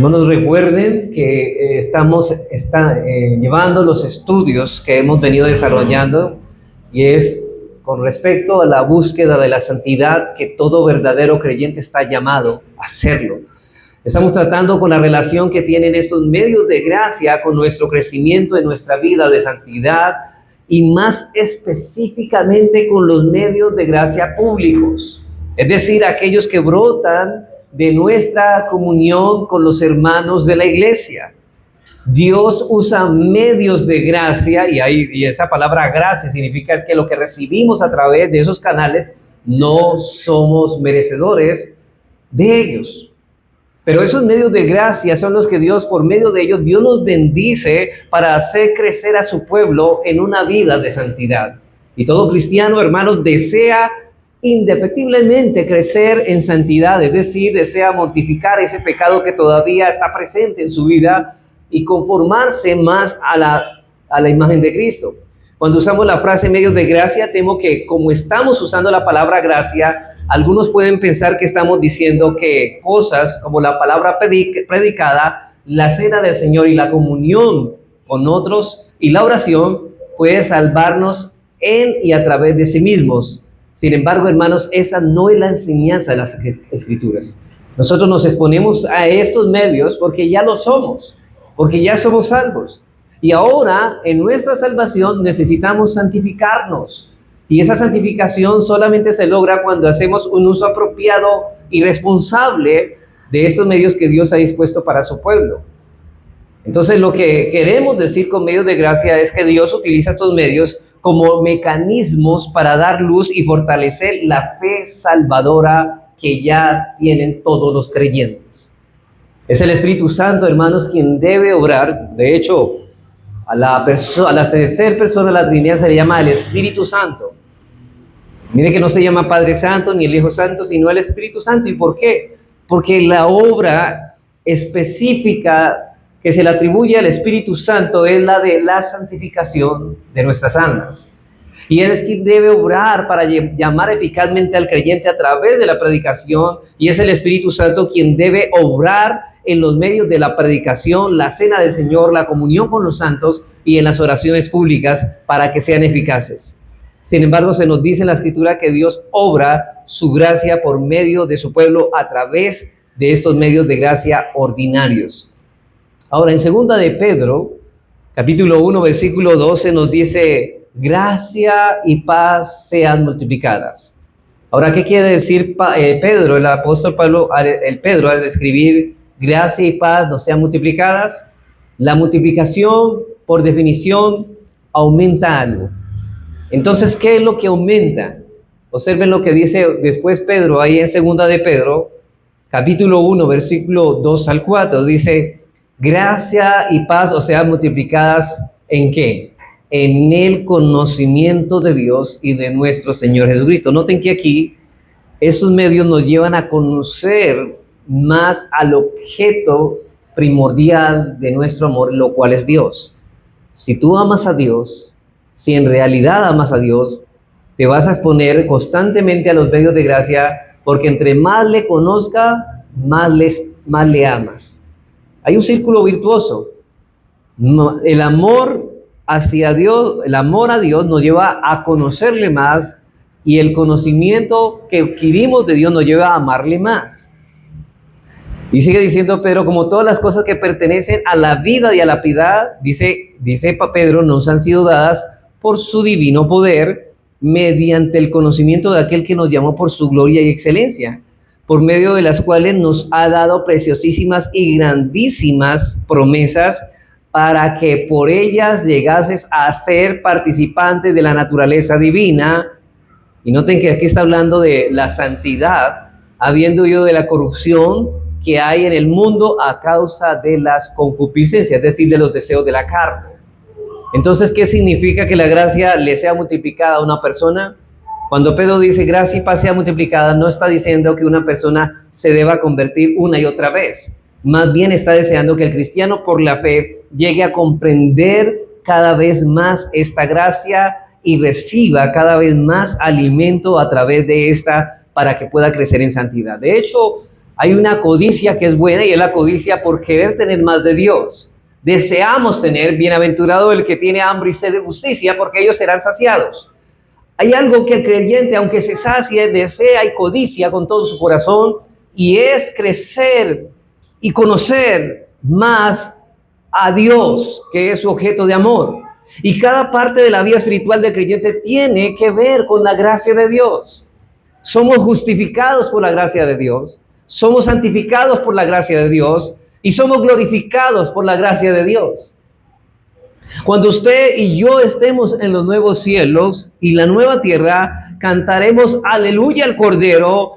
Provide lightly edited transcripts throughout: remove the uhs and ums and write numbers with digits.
Hermanos, recuerden que estamos llevando los estudios que hemos venido desarrollando y es con respecto a la búsqueda de la santidad que todo verdadero creyente está llamado a hacerlo. Estamos tratando con la relación que tienen estos medios de gracia con nuestro crecimiento en nuestra vida de santidad y más específicamente con los medios de gracia públicos, es decir, aquellos que brotan de nuestra comunión con los hermanos de la iglesia. Dios usa medios de gracia, y esa palabra gracia significa es que lo que recibimos a través de esos canales no somos merecedores de ellos. Pero esos medios de gracia son los que Dios, por medio de ellos, Dios nos bendice para hacer crecer a su pueblo en una vida de santidad. Y todo cristiano, hermanos, desea indefectiblemente crecer en santidad, es decir, desea mortificar ese pecado que todavía está presente en su vida y conformarse más a la imagen de Cristo. Cuando usamos la frase medios de gracia, temo que como estamos usando la palabra gracia, algunos pueden pensar que estamos diciendo que cosas como la palabra predicada, la cena del Señor y la comunión con otros y la oración puede salvarnos en y a través de sí mismos. Sin embargo, hermanos, esa no es la enseñanza de las Escrituras. Nosotros nos exponemos a estos medios porque ya lo somos, porque ya somos salvos. Y ahora, en nuestra salvación, necesitamos santificarnos. Y esa santificación solamente se logra cuando hacemos un uso apropiado y responsable de estos medios que Dios ha dispuesto para su pueblo. Entonces, lo que queremos decir con medios de gracia es que Dios utiliza estos medios como mecanismos para dar luz y fortalecer la fe salvadora que ya tienen todos los creyentes. Es el Espíritu Santo, hermanos, quien debe obrar. De hecho, a la tercera persona de la Trinidad se le llama el Espíritu Santo. Mire que no se llama Padre Santo ni el Hijo Santo, sino el Espíritu Santo. ¿Y por qué? Porque la obra específica que se le atribuye al Espíritu Santo es la de la santificación de nuestras almas. Y Él es quien debe obrar para llamar eficazmente al creyente a través de la predicación, y es el Espíritu Santo quien debe obrar en los medios de la predicación, la cena del Señor, la comunión con los santos y en las oraciones públicas para que sean eficaces. Sin embargo, se nos dice en la Escritura que Dios obra su gracia por medio de su pueblo a través de estos medios de gracia ordinarios. Ahora, en 2 de Pedro, capítulo 1, versículo 12, nos dice, gracia y paz sean multiplicadas. Ahora, ¿qué quiere decir Pedro, el apóstol Pedro, al escribir gracia y paz no sean multiplicadas? La multiplicación, por definición, aumenta algo. Entonces, ¿qué es lo que aumenta? Observen lo que dice después Pedro, ahí en 2 de Pedro, capítulo 1, versículo 2 al 4, dice, gracia y paz, o sea, multiplicadas, ¿en qué? En el conocimiento de Dios y de nuestro Señor Jesucristo. Noten que aquí, esos medios nos llevan a conocer más al objeto primordial de nuestro amor, lo cual es Dios. Si tú amas a Dios, si en realidad amas a Dios, te vas a exponer constantemente a los medios de gracia, porque entre más le conozcas, más le amas. Hay un círculo virtuoso. El amor hacia Dios, el amor a Dios nos lleva a conocerle más, y el conocimiento que adquirimos de Dios nos lleva a amarle más. Y sigue diciendo Pedro, como todas las cosas que pertenecen a la vida y a la piedad, dice Pedro, nos han sido dadas por su divino poder, mediante el conocimiento de aquel que nos llamó por su gloria y excelencia, por medio de las cuales nos ha dado preciosísimas y grandísimas promesas, para que por ellas llegases a ser participantes de la naturaleza divina. Y noten que aquí está hablando de la santidad, habiendo huido de la corrupción que hay en el mundo a causa de las concupiscencias, es decir, de los deseos de la carne. Entonces, ¿qué significa que la gracia le sea multiplicada a una persona? Cuando Pedro dice gracia y paz sea multiplicada, no está diciendo que una persona se deba convertir una y otra vez. Más bien está deseando que el cristiano por la fe llegue a comprender cada vez más esta gracia y reciba cada vez más alimento a través de esta para que pueda crecer en santidad. De hecho, Hay una codicia que es buena y es la codicia por querer tener más de Dios. Deseamos tener, bienaventurado el que tiene hambre y sed de justicia, porque ellos serán saciados. Hay algo que el creyente, aunque se sacie, desea y codicia con todo su corazón, y es crecer y conocer más a Dios, que es su objeto de amor. Y cada parte de la vida espiritual del creyente tiene que ver con la gracia de Dios. Somos justificados por la gracia de Dios, somos santificados por la gracia de Dios y somos glorificados por la gracia de Dios. Cuando usted y yo estemos en los nuevos cielos y la nueva tierra, cantaremos aleluya al Cordero,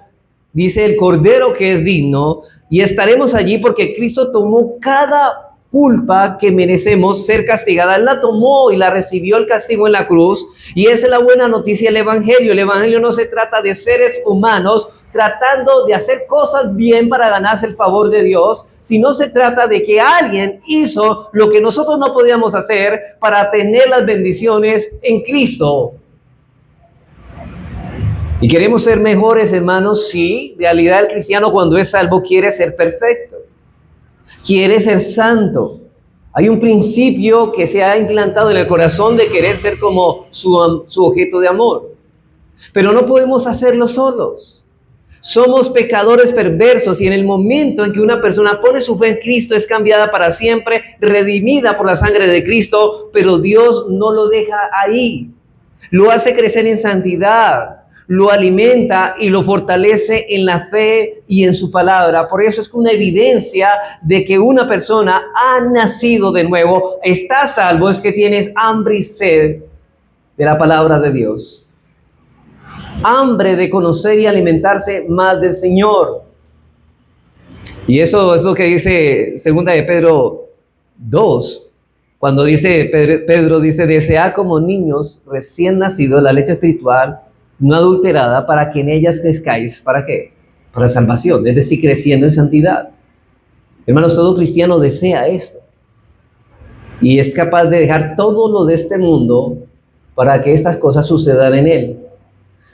dice el Cordero que es digno, y estaremos allí porque Cristo tomó cada culpa que merecemos ser castigada. Él la tomó y la recibió el castigo en la cruz, y esa es la buena noticia del Evangelio. El Evangelio no se trata de seres humanos tratando de hacer cosas bien para ganarse el favor de Dios, sino se trata de que alguien hizo lo que nosotros no podíamos hacer para tener las bendiciones en Cristo. Y queremos ser mejores, hermanos. Sí, en realidad el cristiano cuando es salvo quiere ser perfecto, quiere ser santo. Hay un principio que se ha implantado en el corazón de querer ser como su objeto de amor. Pero no podemos hacerlo solos. Somos pecadores perversos, y en el momento en que una persona pone su fe en Cristo es cambiada para siempre, redimida por la sangre de Cristo, pero Dios no lo deja ahí. Lo hace crecer en santidad, lo alimenta y lo fortalece en la fe y en su palabra. Por eso es que una evidencia de que una persona ha nacido de nuevo, está salvo, es que tienes hambre y sed de la palabra de Dios. Hambre de conocer y alimentarse más del Señor. Y eso es lo que dice segunda de Pedro 2, cuando dice Pedro dice, desead como niños recién nacidos la leche espiritual no adulterada, para que en ellas crezcáis. ¿Para qué? Para salvación, es decir, creciendo en santidad. Hermanos, todo cristiano desea esto y es capaz de dejar todo lo de este mundo para que estas cosas sucedan en él.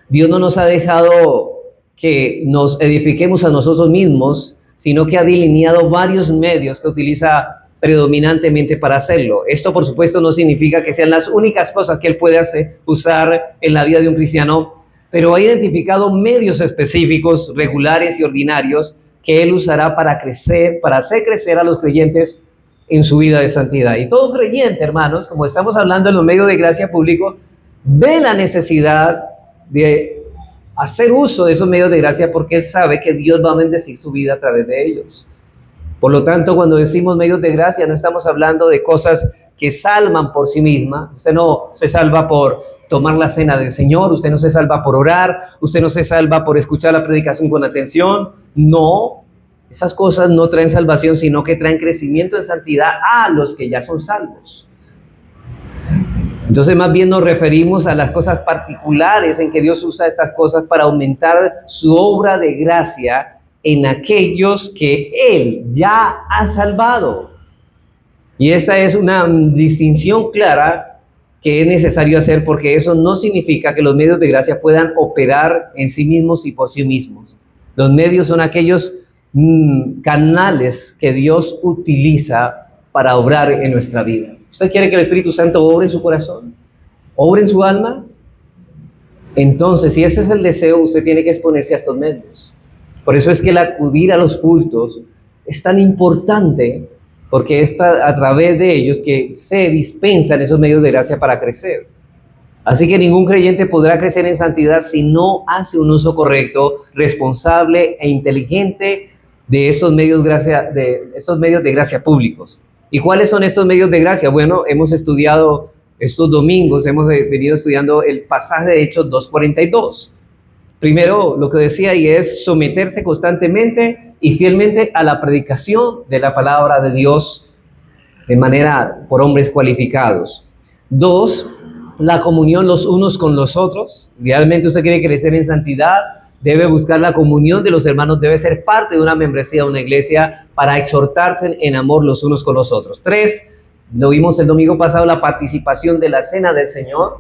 Dios no nos ha dejado que nos edifiquemos a nosotros mismos, sino que ha delineado varios medios que utiliza predominantemente para hacerlo. Esto, por supuesto, no significa que sean las únicas cosas que Él puede usar en la vida de un cristiano, pero ha identificado medios específicos, regulares y ordinarios, que Él usará para crecer, para hacer crecer a los creyentes en su vida de santidad. Y todo creyente, hermanos, como estamos hablando en los medios de gracia público, ve la necesidad de hacer uso de esos medios de gracia porque él sabe que Dios va a bendecir su vida a través de ellos. Por lo tanto, cuando decimos medios de gracia, no estamos hablando de cosas que salvan por sí mismas. Usted no se salva por tomar la cena del Señor, usted no se salva por orar, usted no se salva por escuchar la predicación con atención. No, esas cosas no traen salvación, sino que traen crecimiento en santidad a los que ya son salvos. Entonces, más bien nos referimos a las cosas particulares en que Dios usa estas cosas para aumentar su obra de gracia en aquellos que Él ya ha salvado. Y esta es una distinción clara que es necesario hacer, porque eso no significa que los medios de gracia puedan operar en sí mismos y por sí mismos. Los medios son aquellos canales que Dios utiliza para obrar en nuestra vida. ¿Usted quiere que el Espíritu Santo obre en su corazón? ¿Obre en su alma? Entonces, si ese es el deseo, usted tiene que exponerse a estos medios. Por eso es que el acudir a los cultos es tan importante, porque es a través de ellos que se dispensan esos medios de gracia para crecer. Así que ningún creyente podrá crecer en santidad si no hace un uso correcto, responsable e inteligente de esos medios de gracia públicos. ¿Y cuáles son estos medios de gracia? Bueno, hemos estudiado estos domingos, hemos venido estudiando el pasaje de Hechos 2:42. Primero, lo que decía ahí es someterse constantemente y fielmente a la predicación de la palabra de Dios de manera por hombres cualificados. 2, la comunión los unos con los otros. Realmente usted quiere crecer en santidad, debe buscar la comunión de los hermanos, debe ser parte de una membresía de una iglesia para exhortarse en amor los unos con los otros. 3, lo vimos el domingo pasado, la participación de la cena del Señor.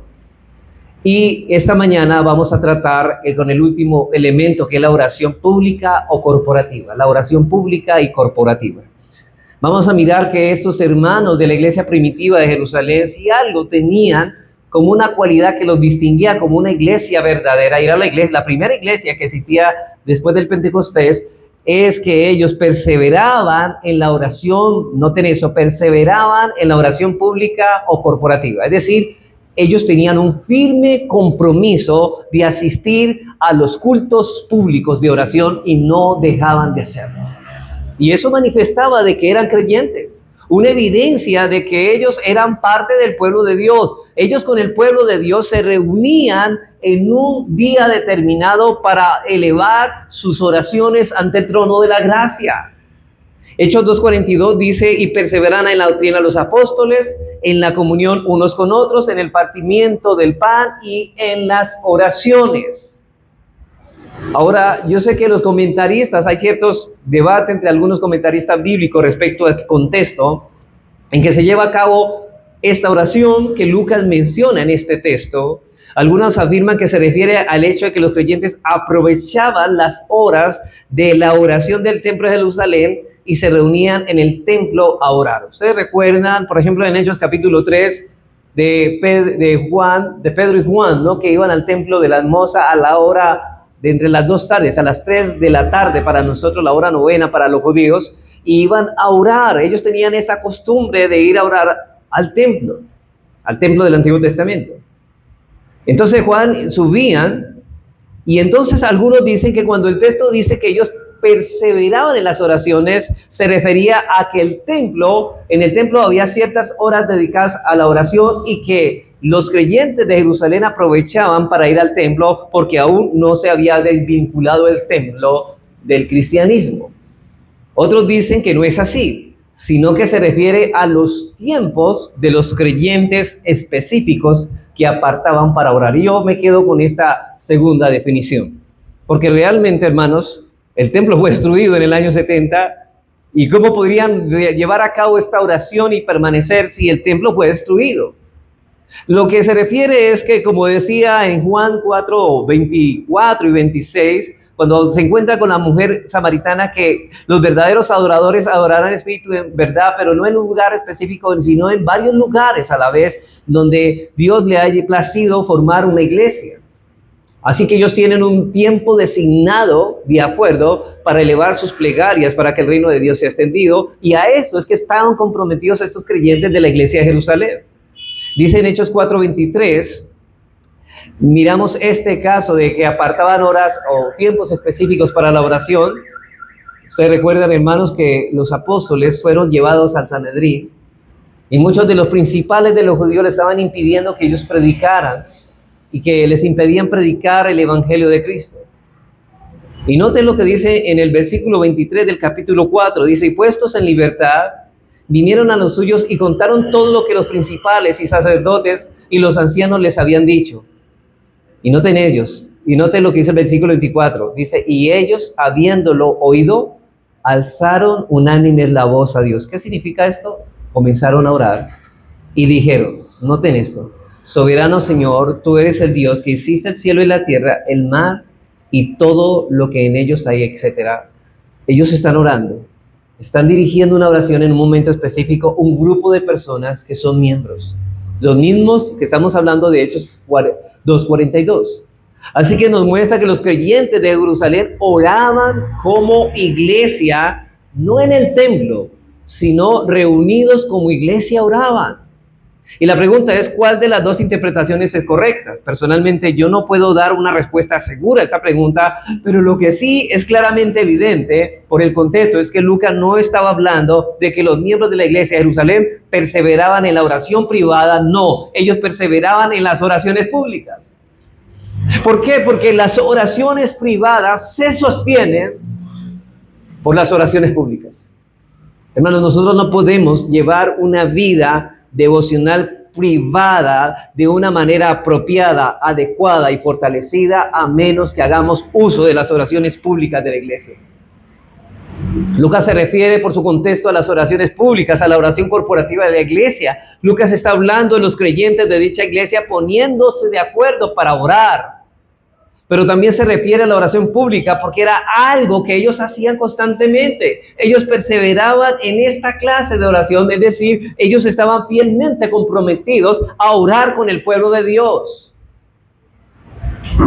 Y esta mañana vamos a tratar con el último elemento, que es la oración pública o corporativa. La oración pública y corporativa. Vamos a mirar que estos hermanos de la iglesia primitiva de Jerusalén, si algo tenían como una cualidad que los distinguía como una iglesia verdadera, era la primera iglesia que existía después del Pentecostés, es que ellos perseveraban en la oración, noten eso, perseveraban en la oración pública o corporativa. Es decir, ellos tenían un firme compromiso de asistir a los cultos públicos de oración y no dejaban de hacerlo. Y eso manifestaba de que eran creyentes, una evidencia de que ellos eran parte del pueblo de Dios. Ellos con el pueblo de Dios se reunían en un día determinado para elevar sus oraciones ante el trono de la gracia. Hechos 2:42 dice, y perseveran en la doctrina de los apóstoles, en la comunión unos con otros, en el partimiento del pan y en las oraciones. Ahora, yo sé que los comentaristas, hay ciertos debates entre algunos comentaristas bíblicos respecto a este contexto en que se lleva a cabo esta oración que Lucas menciona en este texto. Algunos afirman que se refiere al hecho de que los creyentes aprovechaban las horas de la oración del templo de Jerusalén y se reunían en el templo a orar. Ustedes recuerdan, por ejemplo, en Hechos capítulo 3, de Pedro y Juan, ¿no? Que iban al templo de la hermosa a la hora de entre las 2 tardes, a las 3 de la tarde, para nosotros la hora novena para los judíos, y iban a orar. Ellos tenían esta costumbre de ir a orar al templo del Antiguo Testamento. Entonces Juan subían, y entonces algunos dicen que cuando el texto dice que ellos perseveraban en las oraciones, se refería a que en el templo había ciertas horas dedicadas a la oración y que los creyentes de Jerusalén aprovechaban para ir al templo porque aún no se había desvinculado el templo del cristianismo. Otros dicen que no es así, sino que se refiere a los tiempos de los creyentes específicos que apartaban para orar. Y yo me quedo con esta segunda definición, porque realmente, hermanos, el templo fue destruido en el año 70, ¿y cómo podrían llevar a cabo esta oración y permanecer si el templo fue destruido? Lo que se refiere es que, como decía en Juan 4, 24 y 26, cuando se encuentra con la mujer samaritana, que los verdaderos adoradores adorarán en espíritu en verdad, pero no en un lugar específico, sino en varios lugares a la vez, donde Dios le haya placido formar una iglesia. Así que ellos tienen un tiempo designado, de acuerdo, para elevar sus plegarias, para que el reino de Dios sea extendido, y a eso es que estaban comprometidos estos creyentes de la iglesia de Jerusalén. Dice en Hechos 4:23, miramos este caso de que apartaban horas o tiempos específicos para la oración. Ustedes recuerdan, hermanos, que los apóstoles fueron llevados al Sanedrín y muchos de los principales de los judíos les estaban impidiendo que ellos predicaran y que les impedían predicar el evangelio de Cristo. Y noten lo que dice en el versículo 23 del capítulo 4, dice, y puestos en libertad, vinieron a los suyos y contaron todo lo que los principales y sacerdotes y los ancianos les habían dicho. Y noten lo que dice el versículo 24. Dice, y ellos, habiéndolo oído, alzaron unánimes la voz a Dios. ¿Qué significa esto? Comenzaron a orar y dijeron, noten esto, soberano Señor, tú eres el Dios que hiciste el cielo y la tierra, el mar y todo lo que en ellos hay, etc. Ellos están orando. Están dirigiendo una oración en un momento específico, un grupo de personas que son miembros. Los mismos que estamos hablando de Hechos 2:42. Así que nos muestra que los creyentes de Jerusalén oraban como iglesia, no en el templo, sino reunidos como iglesia oraban. Y la pregunta es, ¿cuál de las dos interpretaciones es correcta? Personalmente, yo no puedo dar una respuesta segura a esta pregunta, pero lo que sí es claramente evidente por el contexto es que Lucas no estaba hablando de que los miembros de la iglesia de Jerusalén perseveraban en la oración privada. No, ellos perseveraban en las oraciones públicas. ¿Por qué? Porque las oraciones privadas se sostienen por las oraciones públicas. Hermanos, nosotros no podemos llevar una vida devocional privada de una manera apropiada, adecuada y fortalecida, a menos que hagamos uso de las oraciones públicas de la iglesia. Lucas se refiere por su contexto a las oraciones públicas, a la oración corporativa de la iglesia. Lucas está hablando de los creyentes de dicha iglesia poniéndose de acuerdo para orar. Pero también se refiere a la oración pública porque era algo que ellos hacían constantemente. Ellos perseveraban en esta clase de oración, es decir, ellos estaban fielmente comprometidos a orar con el pueblo de Dios.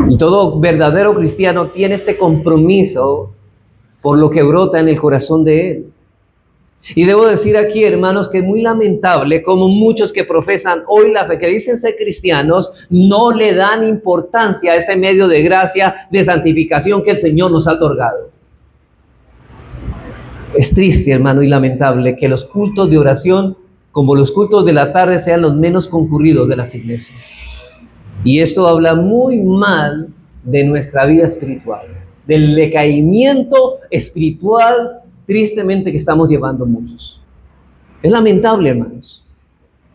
Y todo verdadero cristiano tiene este compromiso por lo que brota en el corazón de él. Y debo decir aquí, hermanos, que es muy lamentable como muchos que profesan hoy la fe, que dicen ser cristianos, no le dan importancia a este medio de gracia, de santificación que el Señor nos ha otorgado. Es triste, hermano, y lamentable que los cultos de oración, como los cultos de la tarde, sean los menos concurridos de las iglesias. Y esto habla muy mal de nuestra vida espiritual, del decaimiento espiritual tristemente que estamos llevando muchos. Es lamentable, hermanos.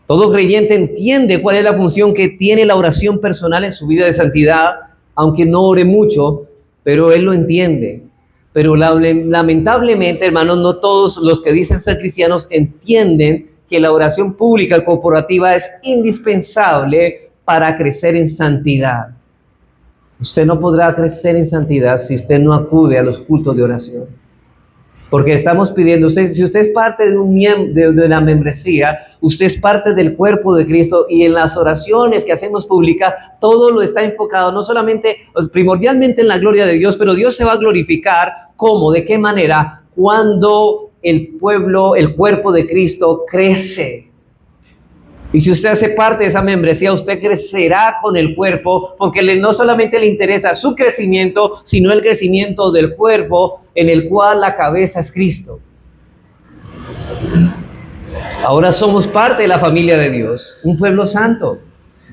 Todo creyente entiende cuál es la función que tiene la oración personal en su vida de santidad, aunque no ore mucho, pero él lo entiende. Pero lamentablemente, hermanos, no todos los que dicen ser cristianos entienden que la oración pública corporativa es indispensable para crecer en santidad. Usted no podrá crecer en santidad si usted no acude a los cultos de oración. Porque estamos pidiendo, si usted es parte de la membresía, usted es parte del cuerpo de Cristo, y en las oraciones que hacemos públicas, todo lo está enfocado, no solamente, primordialmente en la gloria de Dios, pero Dios se va a glorificar. ¿Cómo? ¿De qué manera? Cuando el pueblo, el cuerpo de Cristo crece. Y si usted hace parte de esa membresía, usted crecerá con el cuerpo, porque no solamente le interesa su crecimiento, sino el crecimiento del cuerpo, en el cual la cabeza es Cristo. Ahora somos parte de la familia de Dios, un pueblo santo.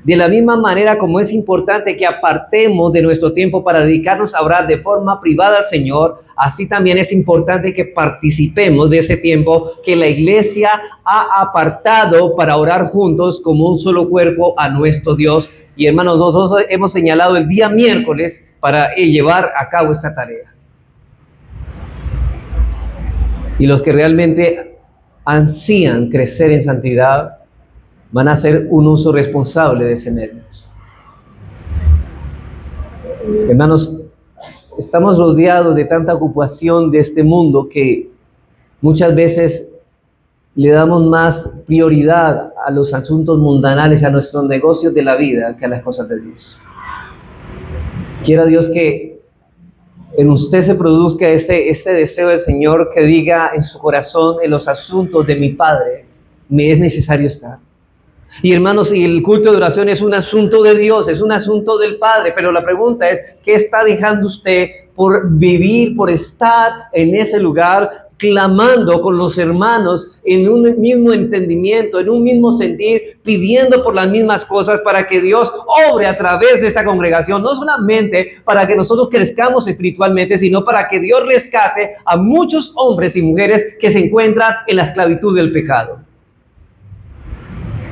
De la misma manera como es importante que apartemos de nuestro tiempo para dedicarnos a orar de forma privada al Señor, así también es importante que participemos de ese tiempo que la iglesia ha apartado para orar juntos como un solo cuerpo a nuestro Dios. Y hermanos, nosotros hemos señalado el día miércoles para llevar a cabo esta tarea. Y los que realmente ansían crecer en santidad van a hacer un uso responsable de ese medio. Hermanos, estamos rodeados de tanta ocupación de este mundo que muchas veces le damos más prioridad a los asuntos mundanales, a nuestros negocios de la vida, que a las cosas de Dios. Quiera Dios que en usted se produzca este deseo del Señor, que diga en su corazón: en los asuntos de mi Padre me es necesario estar. Y hermanos, y el culto de oración es un asunto de Dios, es un asunto del Padre, pero la pregunta es: ¿qué está dejando usted por vivir, por estar en ese lugar, clamando con los hermanos en un mismo entendimiento, en un mismo sentir, pidiendo por las mismas cosas, para que Dios obre a través de esta congregación? No solamente para que nosotros crezcamos espiritualmente, sino para que Dios rescate a muchos hombres y mujeres que se encuentran en la esclavitud del pecado.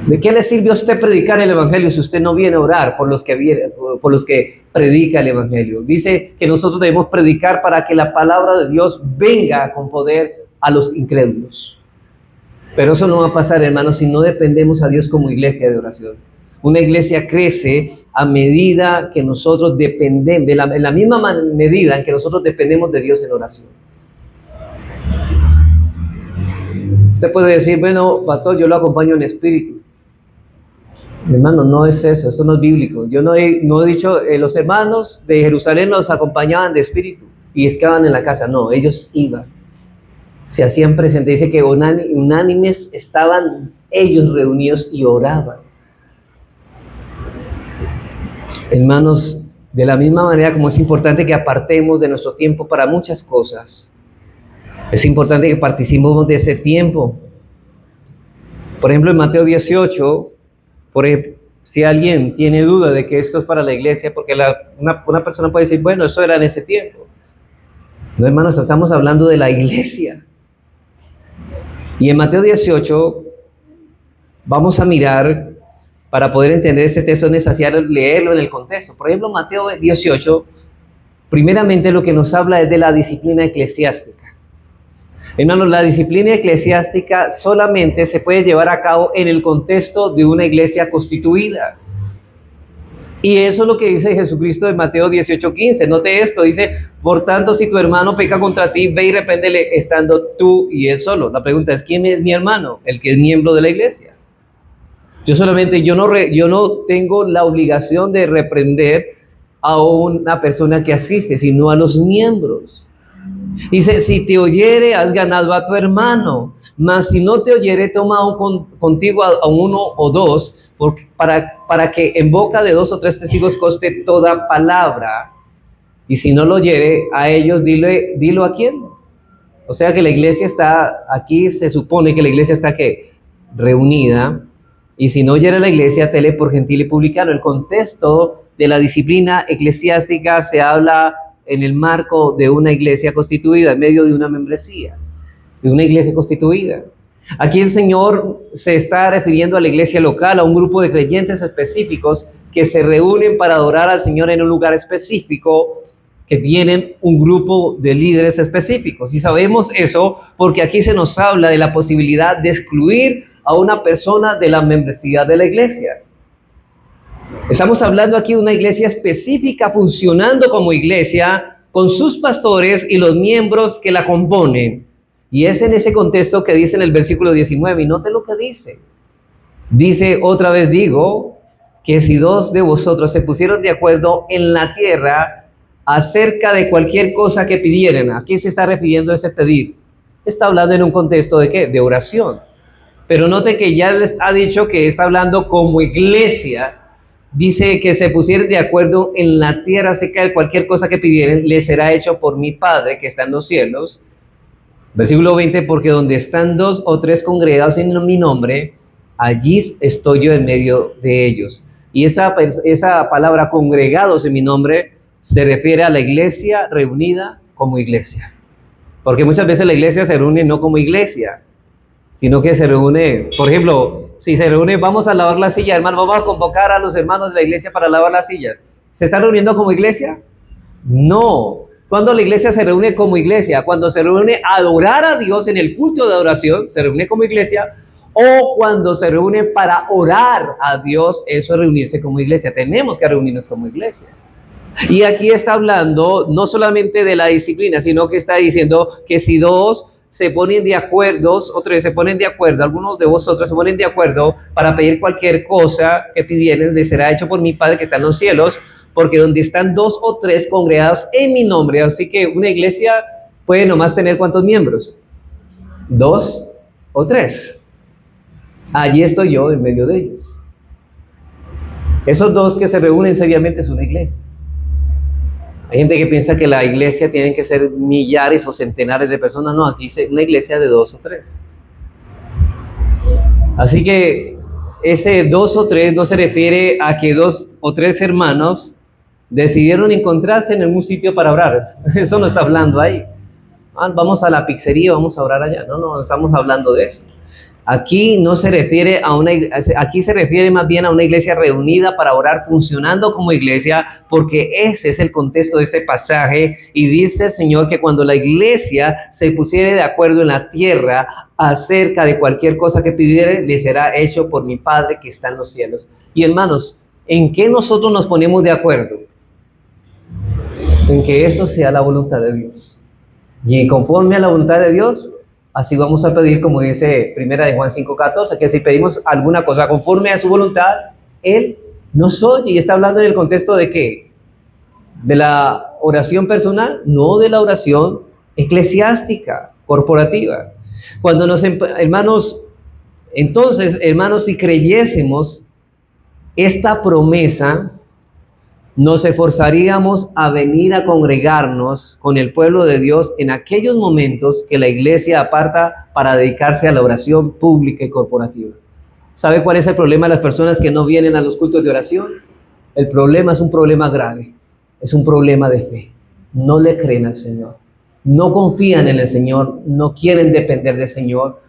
¿De qué le sirve a usted predicar el Evangelio si usted no viene a orar por los que predica el Evangelio? Dice que nosotros debemos predicar para que la palabra de Dios venga con poder a los incrédulos. Pero eso no va a pasar, hermanos, si no dependemos a Dios como iglesia de oración. Una iglesia crece a medida que nosotros dependemos, en la misma medida en que nosotros dependemos de Dios en oración. Usted puede decir: bueno, pastor, yo lo acompaño en espíritu. Hermano, no es eso, no es bíblico. Yo no he dicho, los hermanos de Jerusalén los acompañaban de espíritu y estaban en la casa. No, ellos iban, se hacían presentes. Dice que unánimes estaban ellos reunidos y oraban. Hermanos, de la misma manera como es importante que apartemos de nuestro tiempo para muchas cosas, es importante que participemos de este tiempo. Por ejemplo, en Mateo 18, si alguien tiene duda de que esto es para la iglesia, porque una persona puede decir: bueno, eso era en ese tiempo. No, hermanos, estamos hablando de la iglesia. Y en Mateo 18 vamos a mirar, para poder entender este texto es necesario leerlo en el contexto. Por ejemplo, Mateo 18, primeramente lo que nos habla es de la disciplina eclesiástica. Hermanos, la disciplina eclesiástica solamente se puede llevar a cabo en el contexto de una iglesia constituida. Y eso es lo que dice Jesucristo en Mateo 18:15. Note esto, dice, por tanto, si tu hermano peca contra ti, ve y repréndele estando tú y él solo. La pregunta es, ¿quién es mi hermano? El que es miembro de la iglesia. Yo no tengo la obligación de reprender a una persona que asiste, sino a los miembros. Dice, si te oyere, has ganado a tu hermano, mas si no te oyere, toma contigo a uno o dos, para que en boca de 2 o 3 testigos conste toda palabra. Y si no lo oyere, a ellos dilo a quién. O sea que la iglesia está, aquí se supone que la iglesia está ¿qué? Reunida, y si no oyere la iglesia, tele por gentil y publicano. El contexto de la disciplina eclesiástica se habla en el marco de una iglesia constituida, en medio de una membresía, de una iglesia constituida. Aquí el Señor se está refiriendo a la iglesia local, a un grupo de creyentes específicos que se reúnen para adorar al Señor en un lugar específico, que tienen un grupo de líderes específicos. Y sabemos eso porque aquí se nos habla de la posibilidad de excluir a una persona de la membresía de la iglesia. Estamos hablando aquí de una iglesia específica funcionando como iglesia con sus pastores y los miembros que la componen. Y es en ese contexto que dice en el versículo 19, y note lo que dice. Dice, otra vez digo, que si 2 de vosotros se pusieron de acuerdo en la tierra acerca de cualquier cosa que pidieran. ¿A qué se está refiriendo ese pedir? Está hablando en un contexto de ¿qué? De oración. Pero note que ya les ha dicho que está hablando como iglesia. Dice que se pusieran de acuerdo en la tierra acerca de cualquier cosa que pidieran, les será hecho por mi Padre que está en los cielos. Versículo 20, porque donde están 2 o 3 congregados en mi nombre, allí estoy yo en medio de ellos. Y esa palabra congregados en mi nombre se refiere a la iglesia reunida como iglesia. Porque muchas veces la iglesia se reúne no como iglesia, sino que se reúne, por ejemplo, si se reúne, vamos a lavar la silla, hermano, vamos a convocar a los hermanos de la iglesia para lavar la silla. ¿Se están reuniendo como iglesia? No. Cuando la iglesia se reúne como iglesia, cuando se reúne a adorar a Dios en el culto de adoración, se reúne como iglesia, o cuando se reúne para orar a Dios, eso es reunirse como iglesia. Tenemos que reunirnos como iglesia. Y aquí está hablando no solamente de la disciplina, sino que está diciendo que si 2 se ponen de acuerdo, o 3 se ponen de acuerdo, algunos de vosotros se ponen de acuerdo para pedir cualquier cosa que pidieres, les será hecho por mi Padre que está en los cielos, porque donde están 2 o 3 congregados en mi nombre, así que una iglesia puede nomás tener ¿cuántos miembros? 2 o 3. Allí estoy yo en medio de ellos. Esos 2 que se reúnen seriamente es una iglesia. Hay gente que piensa que la iglesia tiene que ser millares o centenares de personas. No, aquí es una iglesia de 2 o 3. Así que ese 2 o 3 no se refiere a que 2 o 3 hermanos decidieron encontrarse en algún sitio para orar. Eso no está hablando ahí. Vamos a la pizzería, vamos a orar allá. No estamos hablando de eso. Aquí no se refiere aquí se refiere más bien a una iglesia reunida para orar, funcionando como iglesia, porque ese es el contexto de este pasaje. Y dice el Señor que cuando la iglesia se pusiere de acuerdo en la tierra acerca de cualquier cosa que pidiere, le será hecho por mi Padre que está en los cielos. Y hermanos, ¿en qué nosotros nos ponemos de acuerdo? En que eso sea la voluntad de Dios. Y conforme a la voluntad de Dios, así vamos a pedir, como dice 1 de Juan 5:14, que si pedimos alguna cosa conforme a su voluntad, Él nos oye. Y está hablando en el contexto de ¿qué? De la oración personal, no de la oración eclesiástica, corporativa. Cuando hermanos, si creyésemos esta promesa, nos esforzaríamos a venir a congregarnos con el pueblo de Dios en aquellos momentos que la iglesia aparta para dedicarse a la oración pública y corporativa. ¿Sabe cuál es el problema de las personas que no vienen a los cultos de oración? El problema es un problema grave, es un problema de fe. No le creen al Señor, no confían en el Señor, no quieren depender del Señor.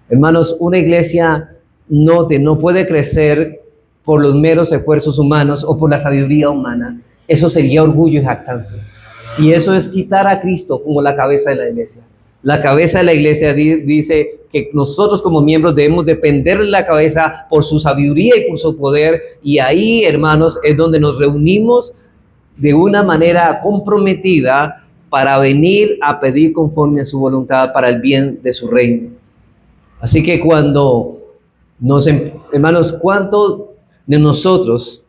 Hermanos, una iglesia no puede crecer por los meros esfuerzos humanos o por la sabiduría humana. Eso sería orgullo y jactancia. Y eso es quitar a Cristo como la cabeza de la iglesia. La cabeza de la iglesia dice que nosotros como miembros debemos depender de la cabeza por su sabiduría y por su poder. Y ahí, hermanos, es donde nos reunimos de una manera comprometida para venir a pedir conforme a su voluntad para el bien de su reino. Así que cuando hermanos, ¿cuántos de nosotros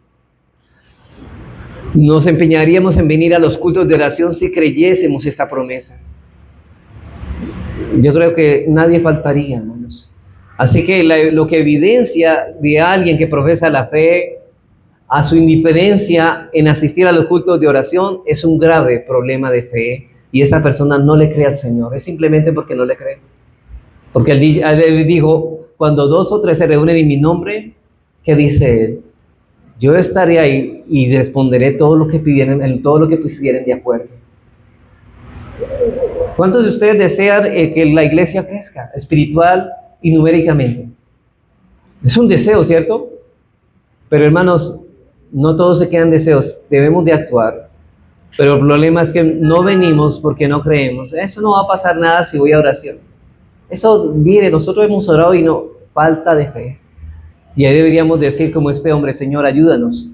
nos empeñaríamos en venir a los cultos de oración si creyésemos esta promesa? Yo creo que nadie faltaría, hermanos. Así que lo que evidencia de alguien que profesa la fe a su indiferencia en asistir a los cultos de oración es un grave problema de fe, y esa persona no le cree al Señor, es simplemente porque no le cree. Porque él dijo, cuando 2 o 3 se reúnen en mi nombre, ¿qué dice él? Yo estaré ahí y responderé todo lo que pidieran, en todo lo que pusieren de acuerdo. ¿Cuántos de ustedes desean que la iglesia crezca espiritual y numéricamente? Es un deseo, ¿cierto? Pero hermanos, no todos se quedan deseos, debemos de actuar. Pero el problema es que no venimos porque no creemos. Eso no va a pasar nada si voy a oración. Eso, mire, nosotros hemos orado y no, falta de fe. Y ahí deberíamos decir como este hombre, Señor, ayúdanos.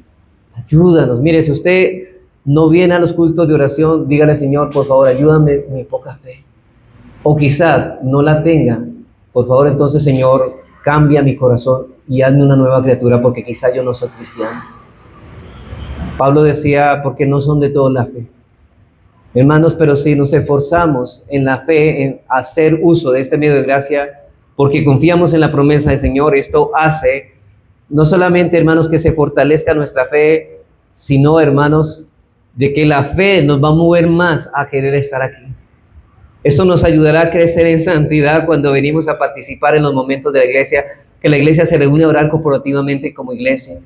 Ayúdanos. Mire, si usted no viene a los cultos de oración, dígale, Señor, por favor, ayúdame mi poca fe. O quizás no la tenga. Por favor, entonces, Señor, cambia mi corazón y hazme una nueva criatura, porque quizás yo no soy cristiano. Pablo decía, porque no son de todos la fe. Hermanos, pero si nos esforzamos en la fe, en hacer uso de este medio de gracia, porque confiamos en la promesa del Señor, esto hace, no solamente, hermanos, que se fortalezca nuestra fe, sino, hermanos, de que la fe nos va a mover más a querer estar aquí. Esto nos ayudará a crecer en santidad cuando venimos a participar en los momentos de la iglesia, que la iglesia se reúne a orar corporativamente como iglesia.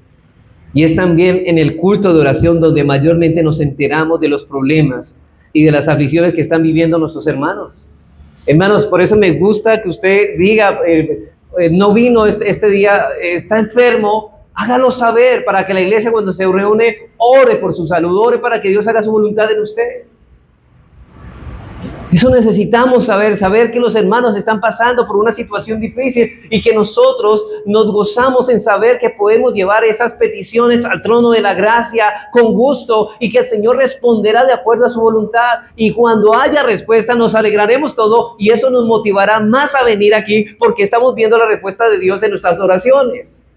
Y es también en el culto de oración donde mayormente nos enteramos de los problemas y de las aflicciones que están viviendo nuestros hermanos. Hermanos, por eso me gusta que usted diga, no vino este día, está enfermo, hágalo saber para que la iglesia cuando se reúne ore por su salud, ore para que Dios haga su voluntad en usted. Eso necesitamos saber que los hermanos están pasando por una situación difícil y que nosotros nos gozamos en saber que podemos llevar esas peticiones al trono de la gracia con gusto y que el Señor responderá de acuerdo a su voluntad. Y cuando haya respuesta nos alegraremos todo y eso nos motivará más a venir aquí porque estamos viendo la respuesta de Dios en nuestras oraciones.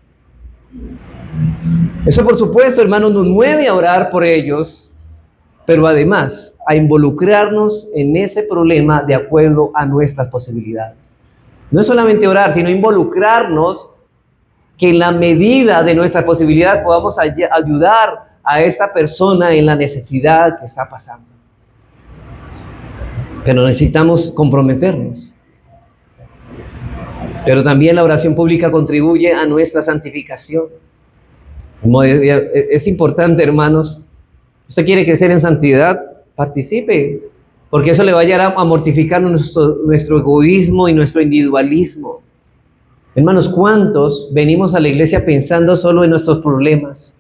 Eso, por supuesto, hermanos, nos mueve a orar por ellos, pero además a involucrarnos en ese problema de acuerdo a nuestras posibilidades. No es solamente orar, sino involucrarnos que en la medida de nuestra posibilidad podamos ayudar a esta persona en la necesidad que está pasando. Pero necesitamos comprometernos. Pero también la oración pública contribuye a nuestra santificación. Es importante, hermanos. ¿Usted quiere crecer en santidad? Participe, porque eso le va a ayudar a mortificar nuestro egoísmo y nuestro individualismo. Hermanos, ¿cuántos venimos a la iglesia pensando solo en nuestros problemas?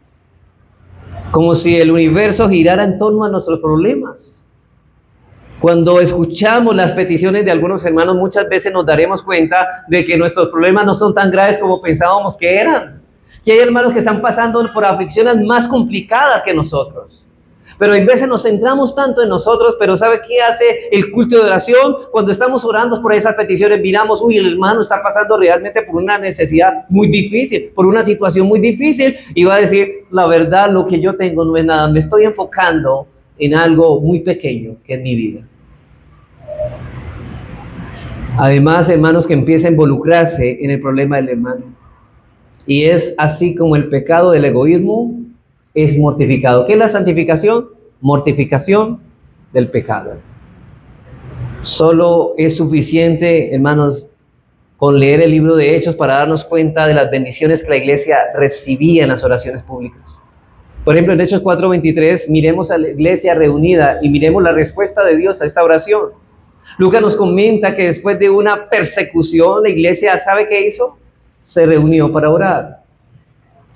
Como si el universo girara en torno a nuestros problemas. Cuando escuchamos las peticiones de algunos hermanos, muchas veces nos daremos cuenta de que nuestros problemas no son tan graves como pensábamos que eran. Que hay hermanos que están pasando por aflicciones más complicadas que nosotros. Pero a veces nos centramos tanto en nosotros, pero ¿sabe qué hace el culto de oración? Cuando estamos orando por esas peticiones, miramos, el hermano está pasando realmente por una necesidad muy difícil, por una situación muy difícil, y va a decir, la verdad, lo que yo tengo no es nada, me estoy enfocando en algo muy pequeño, que es mi vida. Además, hermanos, que empieza a involucrarse en el problema del hermano. Y es así como el pecado del egoísmo es mortificado. ¿Qué es la santificación? Mortificación del pecado. Solo es suficiente, hermanos, con leer el libro de Hechos para darnos cuenta de las bendiciones que la iglesia recibía en las oraciones públicas. Por ejemplo, en Hechos 4:23, miremos a la iglesia reunida y miremos la respuesta de Dios a esta oración. Lucas nos comenta que después de una persecución, la iglesia, ¿sabe qué hizo? Se reunió para orar.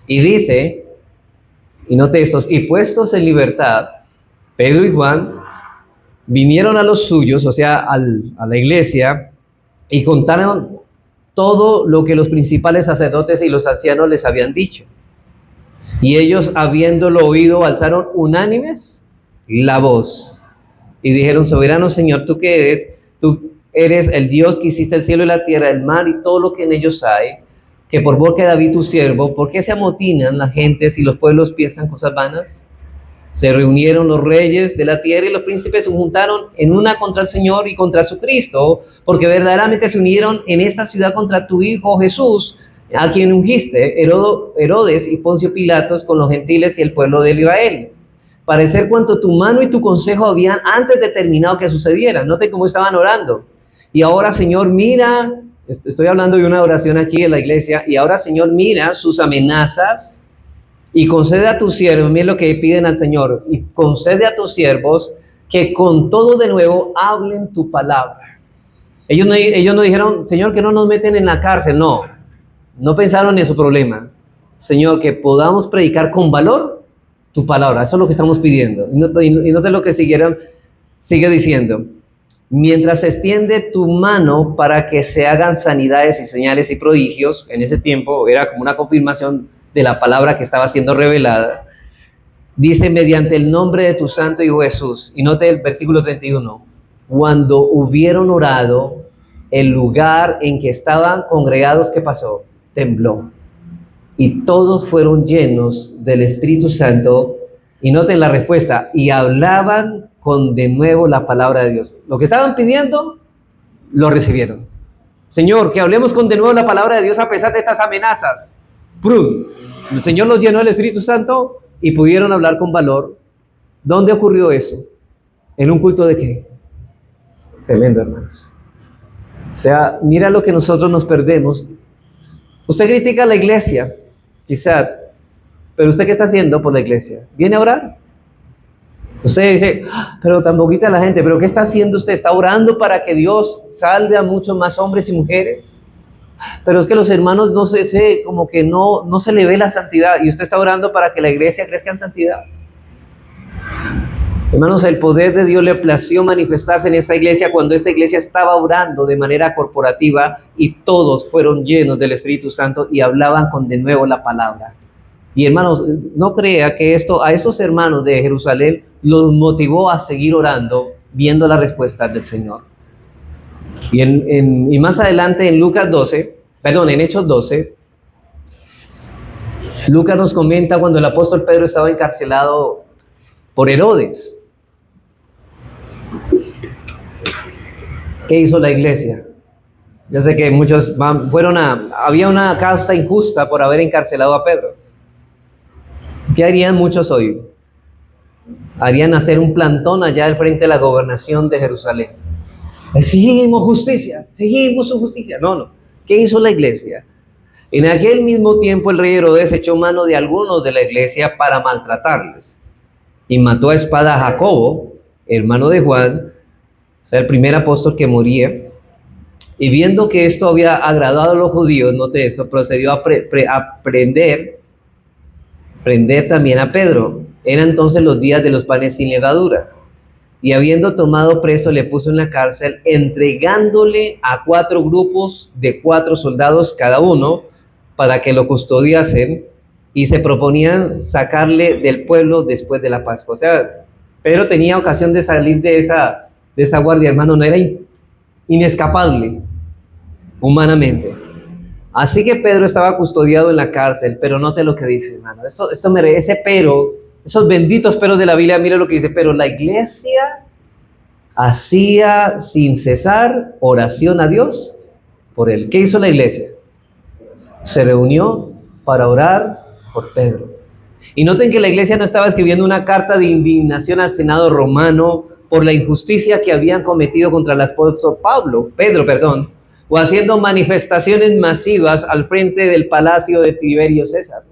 Y dice, y note estos, y puestos en libertad, Pedro y Juan vinieron a los suyos, o sea, a la iglesia, y contaron todo lo que los principales sacerdotes y los ancianos les habían dicho. Y ellos, habiéndolo oído, alzaron unánimes la voz y dijeron: soberano Señor, ¿tú qué eres? Tú eres el Dios que hiciste el cielo y la tierra, el mar y todo lo que en ellos hay, que por boca de David tu siervo, ¿por qué se amotinan las gentes y los pueblos piensan cosas vanas? Se reunieron los reyes de la tierra y los príncipes se juntaron en una contra el Señor y contra su Cristo, porque verdaderamente se unieron en esta ciudad contra tu Hijo Jesús, a quien ungiste, Herodes y Poncio Pilatos, con los gentiles y el pueblo de Israel, para hacer cuanto tu mano y tu consejo habían antes determinado que sucediera. Noten cómo estaban orando. Y ahora, Señor, mira, estoy hablando de una oración aquí en la iglesia, y ahora, Señor, mira sus amenazas y concede a tus siervos, mira lo que piden al Señor, y concede a tus siervos que con todo de nuevo hablen tu palabra. Ellos no dijeron: Señor, que no nos meten en la cárcel. No pensaron en su problema. Señor, que podamos predicar con valor tu palabra. Eso es lo que estamos pidiendo. Y no te lo que sigue diciendo. Mientras se extiende tu mano para que se hagan sanidades y señales y prodigios. En ese tiempo era como una confirmación de la palabra que estaba siendo revelada. Dice: mediante el nombre de tu santo Hijo Jesús. Y note el versículo 31. Cuando hubieron orado, el lugar en que estaban congregados, ¿qué pasó? Tembló. Y todos fueron llenos del Espíritu Santo. Y noten la respuesta: y hablaban con de nuevo la palabra de Dios. Lo que estaban pidiendo, lo recibieron. Señor, que hablemos con de nuevo la palabra de Dios a pesar de estas amenazas. ¡Prum! El Señor los llenó del Espíritu Santo y pudieron hablar con valor. ¿Dónde ocurrió eso? ¿En un culto de qué? Tremendo, hermanos. O sea, mira lo que nosotros nos perdemos. Usted critica a la iglesia, quizás, pero ¿usted qué está haciendo por la iglesia? ¿Viene a orar? Usted dice: pero tan poquita la gente. ¿Pero qué está haciendo usted? ¿Está orando para que Dios salve a muchos más hombres y mujeres? Pero es que los hermanos como que no se le ve la santidad, y usted está orando para que la iglesia crezca en santidad. Hermanos, el poder de Dios le plació manifestarse en esta iglesia cuando esta iglesia estaba orando de manera corporativa y todos fueron llenos del Espíritu Santo y hablaban con de nuevo la palabra. Y hermanos, no crea que esto a estos hermanos de Jerusalén los motivó a seguir orando, viendo la respuesta del Señor. Y más adelante en en Hechos 12, Lucas nos comenta cuando el apóstol Pedro estaba encarcelado por Herodes. ¿Qué hizo la iglesia? Yo sé que muchos había una causa injusta por haber encarcelado a Pedro. ¿Qué harían muchos hoy? Harían hacer un plantón allá al frente de la gobernación de Jerusalén. Exigimos justicia, exigimos su justicia. No. ¿Qué hizo la iglesia? En aquel mismo tiempo el rey Herodes echó mano de algunos de la iglesia para maltratarles. Y mató a espada a Jacobo, hermano de Juan, o sea, el primer apóstol que moría. Y viendo que esto había agradado a los judíos, note esto, procedió a prender también a Pedro. Eran entonces los días de los panes sin levadura. Y habiendo tomado preso, le puso en la cárcel, entregándole a 4 grupos de 4 soldados cada uno, para que lo custodiasen, y se proponían sacarle del pueblo después de la Pascua. O sea, Pedro tenía ocasión de salir de esa guardia, hermano, no era inescapable humanamente. Así que Pedro estaba custodiado en la cárcel, pero note lo que dice, hermano. Esto merece pero, esos benditos peros de la Biblia, mire lo que dice: pero la iglesia hacía sin cesar oración a Dios por él. ¿Qué hizo la iglesia? Se reunió para orar por Pedro. Y noten que la iglesia no estaba escribiendo una carta de indignación al Senado romano por la injusticia que habían cometido contra el apóstol Pedro, o haciendo manifestaciones masivas al frente del palacio de Tiberio César.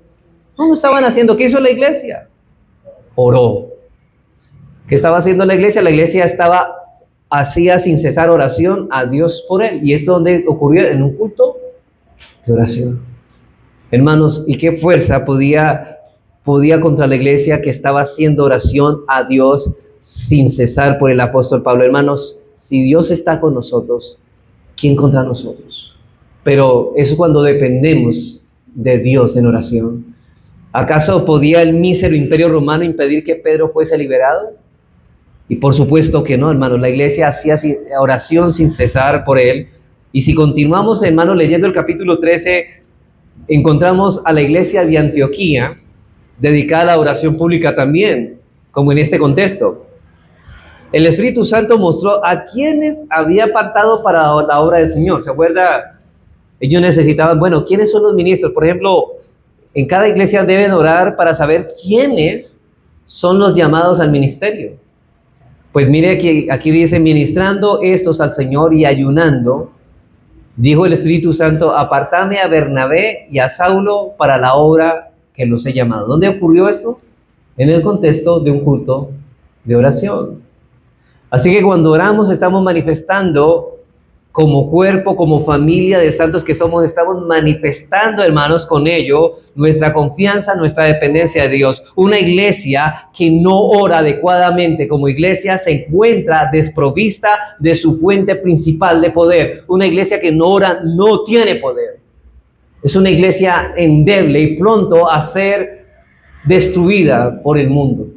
No estaban haciendo. ¿Qué hizo la iglesia? Oró. ¿Qué estaba haciendo la iglesia? La iglesia hacía sin cesar oración a Dios por él. ¿Y esto donde ocurrió? En un culto de oración. Hermanos, ¿y qué fuerza podía contra la iglesia que estaba haciendo oración a Dios sin cesar por el apóstol Pablo. Hermanos, si Dios está con nosotros, ¿quién contra nosotros? Pero eso cuando dependemos de Dios en oración. ¿Acaso podía el mísero imperio romano impedir que Pedro fuese liberado? Y por supuesto que no, hermanos. La iglesia hacía oración sin cesar por él. Y si continuamos, hermanos, leyendo el capítulo 13, encontramos a la iglesia de Antioquía dedicada a la oración pública también, como en este contexto. El Espíritu Santo mostró a quienes había apartado para la obra del Señor. ¿Se acuerda? Ellos necesitaban, bueno, ¿quiénes son los ministros? Por ejemplo, en cada iglesia deben orar para saber quiénes son los llamados al ministerio. Pues mire que aquí dice, ministrando estos al Señor y ayunando, dijo el Espíritu Santo, apartadme a Bernabé y a Saulo para la obra que los he llamado. ¿Dónde ocurrió esto? En el contexto de un culto de oración. Así que cuando oramos estamos manifestando como cuerpo, como familia de santos que somos, estamos manifestando, hermanos, con ello nuestra confianza, nuestra dependencia de Dios. Una iglesia que no ora adecuadamente como iglesia se encuentra desprovista de su fuente principal de poder. Una iglesia que no ora no tiene poder. Es una iglesia endeble y pronto a ser destruida por el mundo.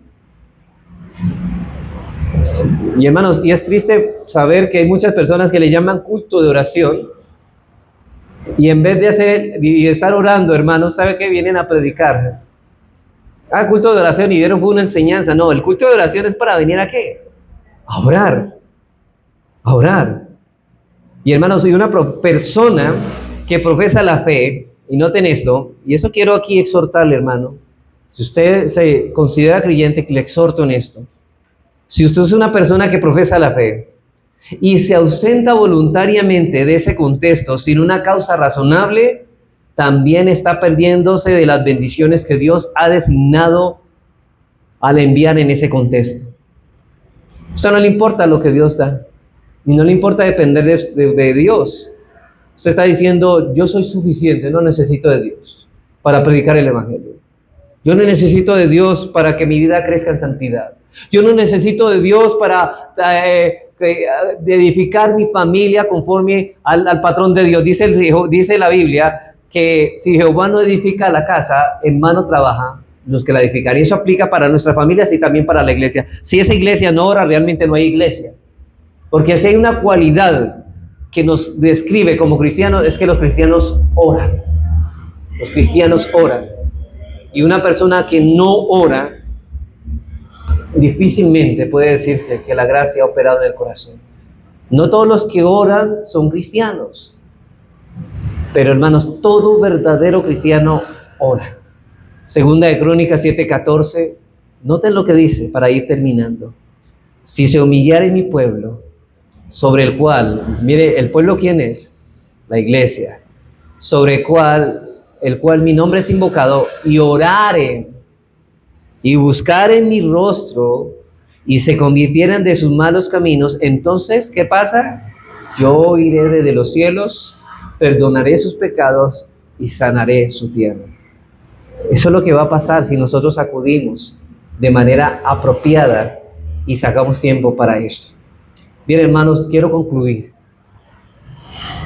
Y hermanos, y es triste saber que hay muchas personas que le llaman culto de oración y en vez de hacer y estar orando, hermanos, ¿sabe qué? Vienen a predicar. Culto de oración y dieron una enseñanza. No, el culto de oración es para venir ¿a qué? A orar. A orar. Y hermanos, soy una persona que profesa la fe, y noten esto, y eso quiero aquí exhortarle, hermano. Si usted se considera creyente, le exhorto en esto. Si usted es una persona que profesa la fe y se ausenta voluntariamente de ese contexto sin una causa razonable, también está perdiéndose de las bendiciones que Dios ha designado al enviar en ese contexto. A usted no le importa lo que Dios da y no le importa depender de Dios. Usted está diciendo, yo soy suficiente, no necesito de Dios para predicar el evangelio. Yo no necesito de Dios para que mi vida crezca en santidad. Yo no necesito de Dios para edificar mi familia conforme al patrón de Dios. Dice la Biblia que si Jehová no edifica la casa, en vano trabaja los que la edifican. Y eso aplica para nuestras familias y también para la iglesia. Si esa iglesia no ora, realmente no hay iglesia. Porque si hay una cualidad que nos describe como cristianos, es que los cristianos oran. Los cristianos oran. Y una persona que no ora, difícilmente puede decirte que la gracia ha operado en el corazón. No todos los que oran son cristianos. Pero hermanos, todo verdadero cristiano ora. Segunda de Crónicas 7:14. Noten lo que dice para ir terminando. Si se humillare mi pueblo, sobre el cual, mire, ¿el pueblo quién es? La iglesia. Sobre el cual mi nombre es invocado, y oraren, y buscaren mi rostro, y se convirtieran de sus malos caminos, entonces, ¿qué pasa? Yo iré desde los cielos, perdonaré sus pecados, y sanaré su tierra. Eso es lo que va a pasar si nosotros acudimos de manera apropiada y sacamos tiempo para esto. Bien, hermanos, quiero concluir.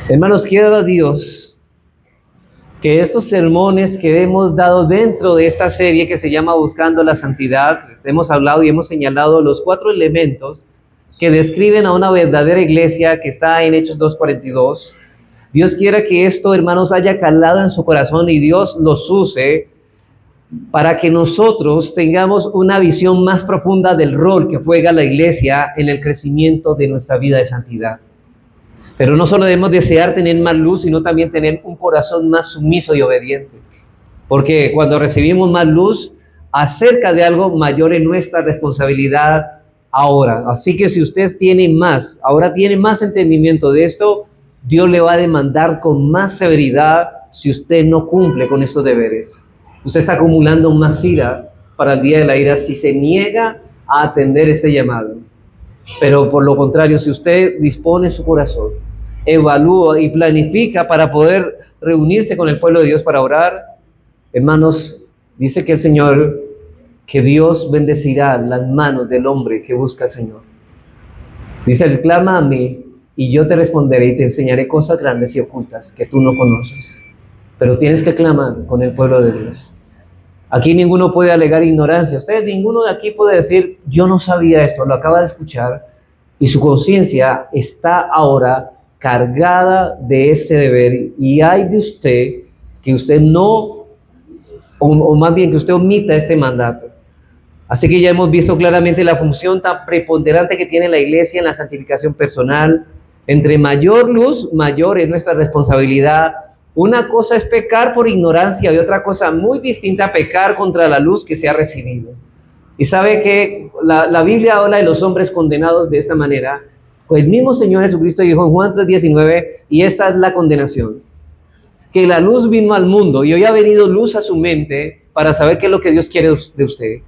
Hermanos, quiero a Dios que estos sermones que hemos dado dentro de esta serie que se llama Buscando la Santidad, hemos hablado y hemos señalado los 4 elementos que describen a una verdadera iglesia que está en Hechos 2:42. Dios quiera que esto, hermanos, haya calado en su corazón y Dios los use para que nosotros tengamos una visión más profunda del rol que juega la iglesia en el crecimiento de nuestra vida de santidad. Pero no solo debemos desear tener más luz, sino también tener un corazón más sumiso y obediente. Porque cuando recibimos más luz, acerca de algo mayor es nuestra responsabilidad ahora. Así que si usted ahora tiene más entendimiento de esto, Dios le va a demandar con más severidad si usted no cumple con estos deberes. Usted está acumulando más ira para el día de la ira si se niega a atender este llamado. Pero por lo contrario, si usted dispone su corazón, evalúa y planifica para poder reunirse con el pueblo de Dios para orar, hermanos, dice que el Señor que Dios bendecirá las manos del hombre que busca al Señor. Dice él, clama a mí y yo te responderé y te enseñaré cosas grandes y ocultas que tú no conoces. Pero tienes que clamar con el pueblo de Dios. Aquí ninguno puede alegar ignorancia. Ustedes, ninguno de aquí puede decir, yo no sabía esto, lo acaba de escuchar, y su conciencia está ahora cargada de este deber. Y hay de usted que usted no, o más bien que usted omita este mandato. Así que ya hemos visto claramente la función tan preponderante que tiene la iglesia en la santificación personal. Entre mayor luz, mayor es nuestra responsabilidad. Una cosa es pecar por ignorancia y otra cosa muy distinta, pecar contra la luz que se ha recibido. Y sabe que la Biblia habla de los hombres condenados de esta manera. Pues el mismo Señor Jesucristo dijo en Juan 3:19, y esta es la condenación, que la luz vino al mundo y hoy ha venido luz a su mente para saber qué es lo que Dios quiere de usted.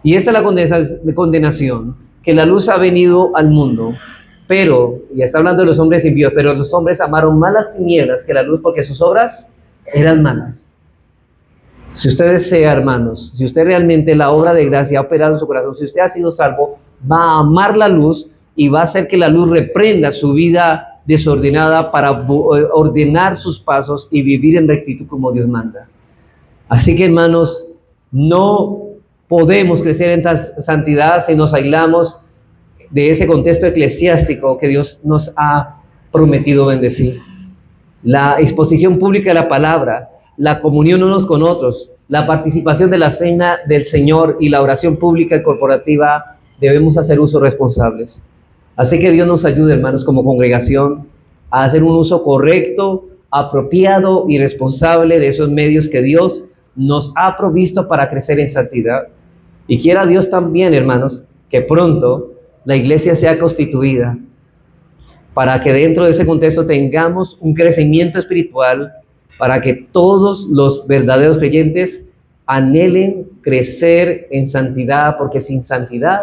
Y esta es la condenación, que la luz ha venido al mundo, pero, y está hablando de los hombres impíos, pero los hombres amaron más las tinieblas que la luz porque sus obras eran malas. Si usted desea, hermanos, si usted realmente la obra de gracia ha operado en su corazón, si usted ha sido salvo, va a amar la luz y va a hacer que la luz reprenda su vida desordenada para ordenar sus pasos y vivir en rectitud como Dios manda. Así que, hermanos, no podemos crecer en santidad si nos aislamos de ese contexto eclesiástico que Dios nos ha prometido bendecir. La exposición pública de la palabra, la comunión unos con otros, la participación de la cena del Señor y la oración pública y corporativa, debemos hacer uso responsables. Así que Dios nos ayude, hermanos, como congregación, a hacer un uso correcto, apropiado y responsable de esos medios que Dios nos ha provisto para crecer en santidad. Y quiera Dios también, hermanos, que pronto la iglesia sea constituida para que dentro de ese contexto tengamos un crecimiento espiritual, para que todos los verdaderos creyentes anhelen crecer en santidad, porque sin santidad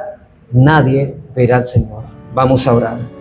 nadie verá al Señor. Vamos a orar.